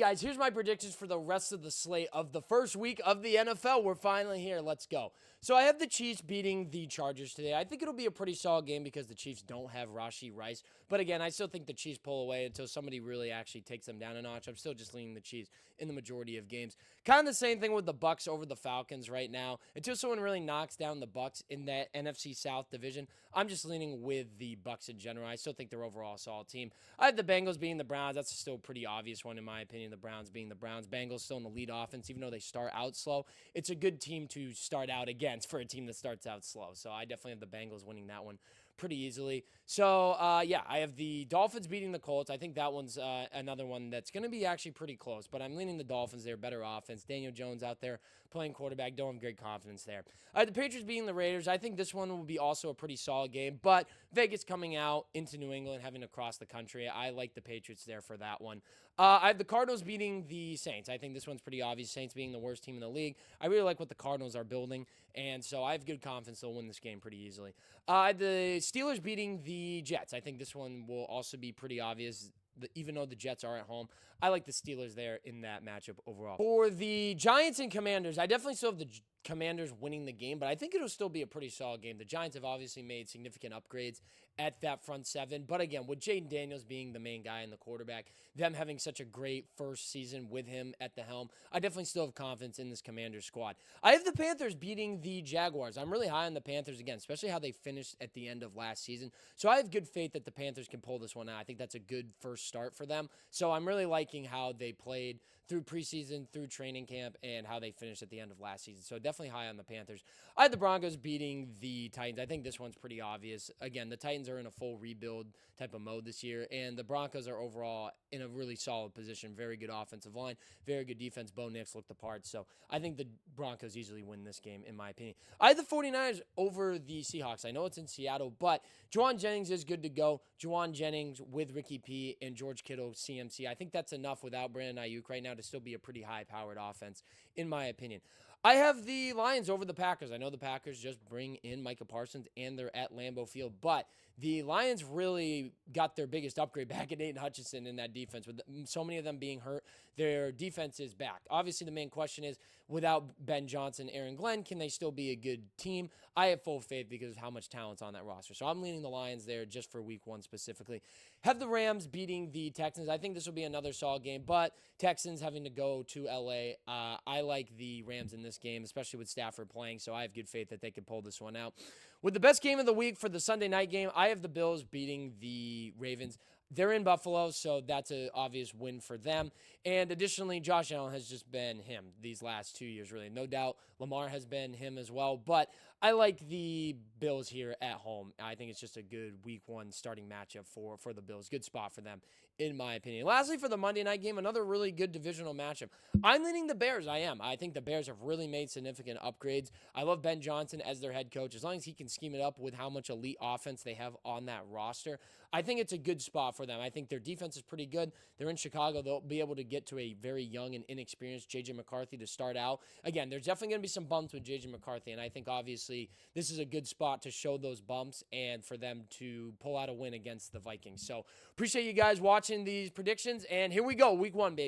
Guys, here's my predictions for the rest of the slate of the first week of the NFL. We're finally here. Let's go. So I have the Chiefs beating the Chargers today. I think it'll be a pretty solid game because the Chiefs don't have Rashee Rice. But again, I still think the Chiefs pull away until somebody really actually takes them down a notch. I'm still just leaning the Chiefs in the majority of games. Kind of the same thing with the Bucs over the Falcons right now. Until someone really knocks down the Bucs in that NFC South division, I'm just leaning with the Bucs in general. I still think they're overall a solid team. I have the Bengals beating the Browns. That's still a pretty obvious one in my opinion. The Browns being the Browns. Bengals still in the lead offense, even though they start out slow. It's a good team to start out against for a team that starts out slow. So I definitely have the Bengals winning that one pretty easily. So, yeah, I have the Dolphins beating the Colts. I think that one's another one that's going to be actually pretty close, but I'm leaning the Dolphins. They're better offense. Daniel Jones out there playing quarterback. Don't have great confidence there. The Patriots beating the Raiders. I think this one will be also a pretty solid game, but Vegas coming out into New England, having to cross the country. I like the Patriots there for that one. I have the Cardinals beating the Saints. I think this one's pretty obvious. Saints being the worst team in the league. I really like what the Cardinals are building, and so I have good confidence they'll win this game pretty easily. The Steelers beating the Jets. I think this one will also be pretty obvious. Even though the Jets are at home, I like the Steelers there in that matchup overall. For the Giants and Commanders, I definitely still have the Commanders winning the game, but I think it'll still be a pretty solid game. The Giants have obviously made significant upgrades at that front seven, but again, with Jaden Daniels being the main guy and the quarterback, them having such a great first season with him at the helm, I definitely still have confidence in this Commanders squad. I have the Panthers beating the Jaguars. I'm really high on the Panthers again, especially how they finished at the end of last season. So I have good faith that the Panthers can pull this one out. I think that's a good first start for them. So I'm really liking how they played through preseason, through training camp, and how they finished at the end of last season. So definitely high on the Panthers. I had the Broncos beating the Titans. I think this one's pretty obvious. Again, the Titans are in a full rebuild type of mode this year, and the Broncos are overall in a really solid position. Very good offensive line, very good defense. Bo Nix looked the part. So I think the Broncos easily win this game, in my opinion. I had the 49ers over the Seahawks. I know it's in Seattle, but Juwan Jennings is good to go. Juwan Jennings with Ricky P and George Kittle, CMC. I think that's enough without Brandon Ayuk right now to still be a pretty high-powered offense, in my opinion. I have the Lions over the Packers. I know the Packers just bring in Micah Parsons, and they're at Lambeau Field, but the Lions really got their biggest upgrade back in Aiden Hutchinson in that defense. With so many of them being hurt, their defense is back. Obviously, the main question is, without Ben Johnson, Aaron Glenn, can they still be a good team? I have full faith because of how much talent's on that roster. So I'm leaning the Lions there just for week one specifically. Have the Rams beating the Texans. I think this will be another solid game, but Texans having to go to LA. I like the Rams in this game, especially with Stafford playing, so I have good faith that they can pull this one out. With the best game of the week for the Sunday night game, I have the Bills beating the Ravens. They're in Buffalo, so that's an obvious win for them. And additionally, Josh Allen has just been him these last 2 years, really. No doubt Lamar has been him as well, but I like the Bills here at home. I think it's just a good week one starting matchup for the Bills. Good spot for them, in my opinion. Lastly, for the Monday night game, another really good divisional matchup. I'm leaning the Bears. I am. I think the Bears have really made significant upgrades. I love Ben Johnson as their head coach. As long as he can scheme it up with how much elite offense they have on that roster, I think it's a good spot for them. I think their defense is pretty good. They're in Chicago. They'll be able to get to a very young and inexperienced J.J. McCarthy to start out. Again, there's definitely going to be some bumps with J.J. McCarthy, and I think obviously this is a good spot to show those bumps and for them to pull out a win against the Vikings. So appreciate you guys watching these predictions, and here we go, week one, baby.